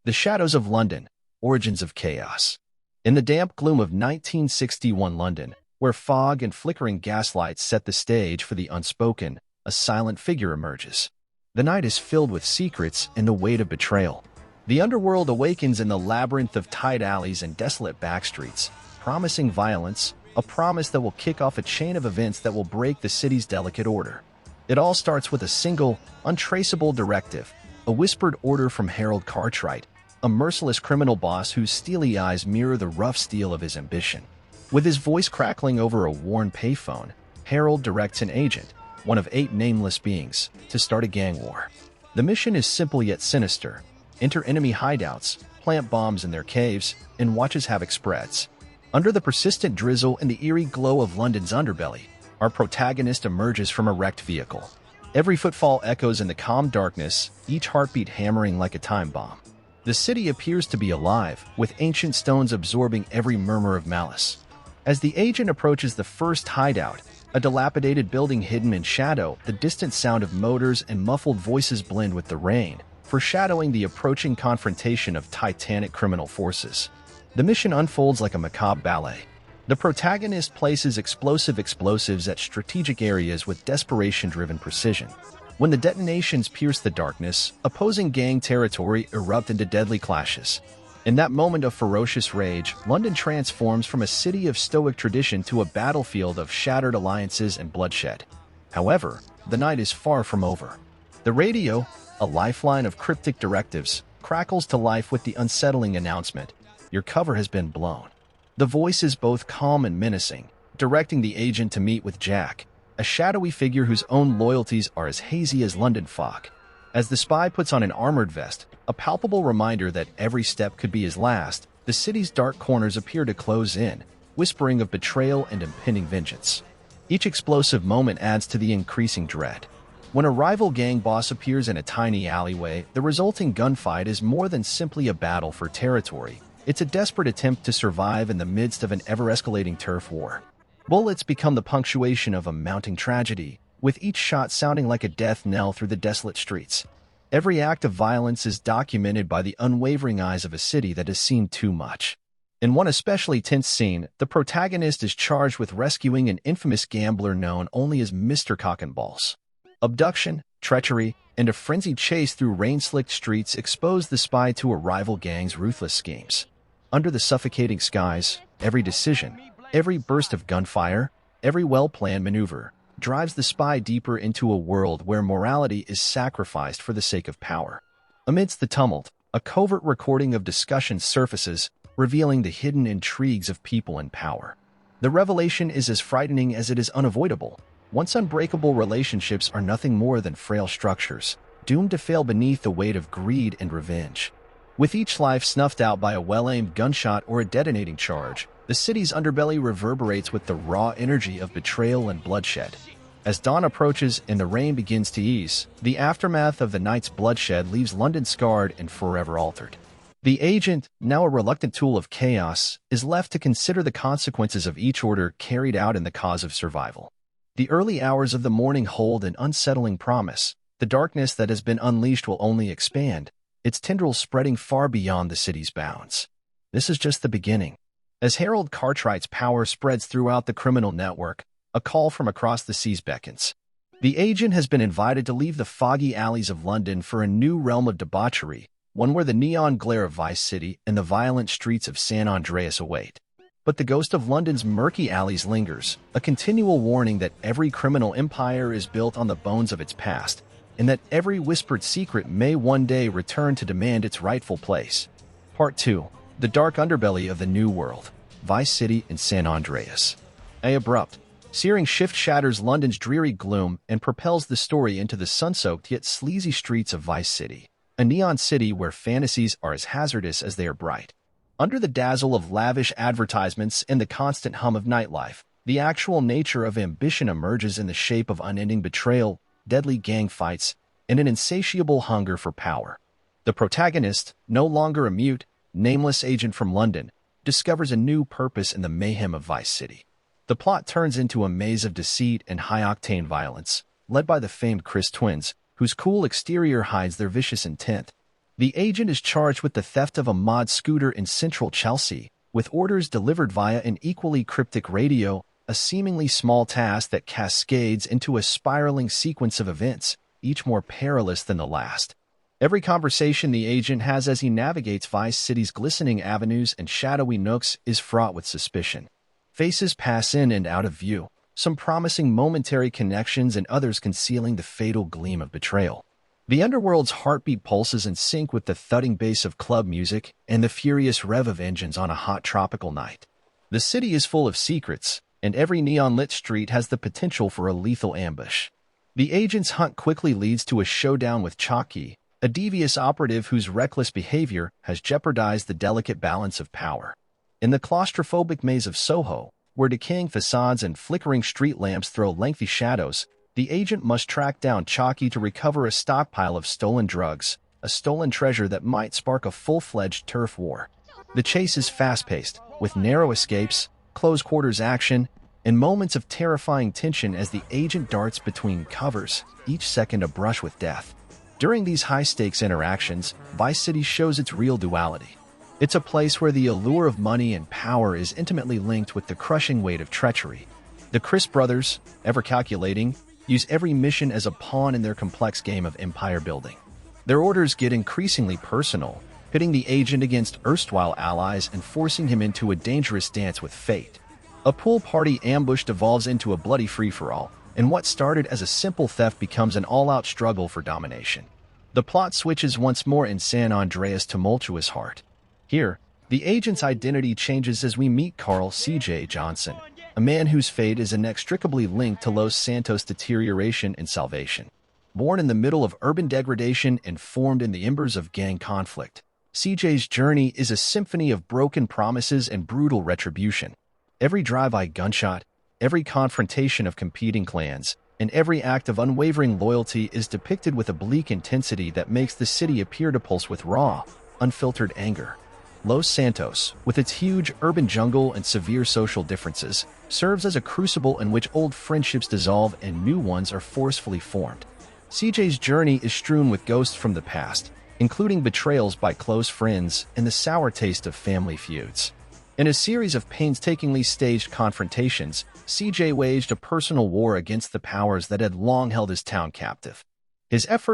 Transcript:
The Shadows of London, Origins of Chaos. In the damp gloom of 1961 London, where fog and flickering gaslights set the stage for the unspoken, a silent figure emerges. The night is filled with secrets and the weight of betrayal. The underworld awakens in the labyrinth of tight alleys and desolate backstreets, promising violence, a promise that will kick off a chain of events that will break the city's delicate order. It all starts with a single, untraceable directive, a whispered order from Harold Cartwright, a merciless criminal boss whose steely eyes mirror the rough steel of his ambition. With his voice crackling over a worn payphone, Harold directs an agent, one of 8 nameless beings, to start a gang war. The mission is simple yet sinister. Enter enemy hideouts, plant bombs in their caves, and watch as havoc spreads. Under the persistent drizzle and the eerie glow of London's underbelly, our protagonist emerges from a wrecked vehicle. Every footfall echoes in the calm darkness, each heartbeat hammering like a time bomb. The city appears to be alive, with ancient stones absorbing every murmur of malice. As the agent approaches the first hideout, a dilapidated building hidden in shadow, the distant sound of motors and muffled voices blend with the rain, foreshadowing the approaching confrontation of titanic criminal forces. The mission unfolds like a macabre ballet. The protagonist places explosives at strategic areas with desperation-driven precision. When the detonations pierce the darkness, opposing gang territory erupt into deadly clashes. In that moment of ferocious rage, London transforms from a city of stoic tradition to a battlefield of shattered alliances and bloodshed. However, the night is far from over. The radio, a lifeline of cryptic directives, crackles to life with the unsettling announcement: your cover has been blown. The voice is both calm and menacing, directing the agent to meet with Jack, a shadowy figure whose own loyalties are as hazy as London fog. As the spy puts on an armored vest, a palpable reminder that every step could be his last, the city's dark corners appear to close in, whispering of betrayal and impending vengeance. Each explosive moment adds to the increasing dread. When a rival gang boss appears in a tiny alleyway, the resulting gunfight is more than simply a battle for territory. It's a desperate attempt to survive in the midst of an ever-escalating turf war. Bullets become the punctuation of a mounting tragedy, with each shot sounding like a death knell through the desolate streets. Every act of violence is documented by the unwavering eyes of a city that has seen too much. In one especially tense scene, the protagonist is charged with rescuing an infamous gambler known only as Mr. Cock and Balls. Abduction, treachery, and a frenzied chase through rain-slicked streets expose the spy to a rival gang's ruthless schemes. Under the suffocating skies, every decision, every burst of gunfire, every well-planned maneuver drives the spy deeper into a world where morality is sacrificed for the sake of power. Amidst the tumult, a covert recording of discussions surfaces, revealing the hidden intrigues of people and power. The revelation is as frightening as it is unavoidable. Once unbreakable relationships are nothing more than frail structures, doomed to fail beneath the weight of greed and revenge. With each life snuffed out by a well-aimed gunshot or a detonating charge, the city's underbelly reverberates with the raw energy of betrayal and bloodshed. As dawn approaches and the rain begins to ease, the aftermath of the night's bloodshed leaves London scarred and forever altered. The agent, now a reluctant tool of chaos, is left to consider the consequences of each order carried out in the cause of survival. The early hours of the morning hold an unsettling promise. The darkness that has been unleashed will only expand, its tendrils spreading far beyond the city's bounds. This is just the beginning. As Harold Cartwright's power spreads throughout the criminal network, a call from across the seas beckons. The agent has been invited to leave the foggy alleys of London for a new realm of debauchery, one where the neon glare of Vice City and the violent streets of San Andreas await. But the ghost of London's murky alleys lingers, a continual warning that every criminal empire is built on the bones of its past, and that every whispered secret may one day return to demand its rightful place. Part 2. The dark underbelly of the New World, Vice City and San Andreas. A abrupt, searing shift shatters London's dreary gloom and propels the story into the sun-soaked yet sleazy streets of Vice City, a neon city where fantasies are as hazardous as they are bright. Under the dazzle of lavish advertisements and the constant hum of nightlife, the actual nature of ambition emerges in the shape of unending betrayal, deadly gang fights, and an insatiable hunger for power. The protagonist, no longer a mute, nameless agent from London, discovers a new purpose in the mayhem of Vice City. The plot turns into a maze of deceit and high-octane violence, led by the famed Chris twins, whose cool exterior hides their vicious intent. The agent is charged with the theft of a mod scooter in central Chelsea, with orders delivered via an equally cryptic radio, a seemingly small task that cascades into a spiraling sequence of events, each more perilous than the last. Every conversation the agent has as he navigates Vice City's glistening avenues and shadowy nooks is fraught with suspicion. Faces pass in and out of view, some promising momentary connections and others concealing the fatal gleam of betrayal. The underworld's heartbeat pulses in sync with the thudding bass of club music and the furious rev of engines on a hot tropical night. The city is full of secrets, and every neon-lit street has the potential for a lethal ambush. The agent's hunt quickly leads to a showdown with Chalky, a devious operative whose reckless behavior has jeopardized the delicate balance of power. In the claustrophobic maze of Soho, where decaying facades and flickering street lamps throw lengthy shadows, the agent must track down Chalky to recover a stockpile of stolen drugs, a stolen treasure that might spark a full-fledged turf war. The chase is fast-paced, with narrow escapes, close-quarters action, and moments of terrifying tension as the agent darts between covers, each second a brush with death. During these high-stakes interactions, Vice City shows its real duality. It's a place where the allure of money and power is intimately linked with the crushing weight of treachery. The Chris brothers, ever calculating, use every mission as a pawn in their complex game of empire building. Their orders get increasingly personal, pitting the agent against erstwhile allies and forcing him into a dangerous dance with fate. A pool party ambush devolves into a bloody free-for-all, and what started as a simple theft becomes an all-out struggle for domination. The plot switches once more in San Andreas' tumultuous heart. Here, the agent's identity changes as we meet Carl C.J. Johnson, a man whose fate is inextricably linked to Los Santos' deterioration and salvation. Born in the middle of urban degradation and formed in the embers of gang conflict, CJ's journey is a symphony of broken promises and brutal retribution. Every drive-by gunshot, every confrontation of competing clans, and every act of unwavering loyalty is depicted with a bleak intensity that makes the city appear to pulse with raw, unfiltered anger. Los Santos, with its huge urban jungle and severe social differences, serves as a crucible in which old friendships dissolve and new ones are forcefully formed. CJ's journey is strewn with ghosts from the past, including betrayals by close friends and the sour taste of family feuds. In a series of painstakingly staged confrontations, CJ waged a personal war against the powers that had long held his town captive. His effort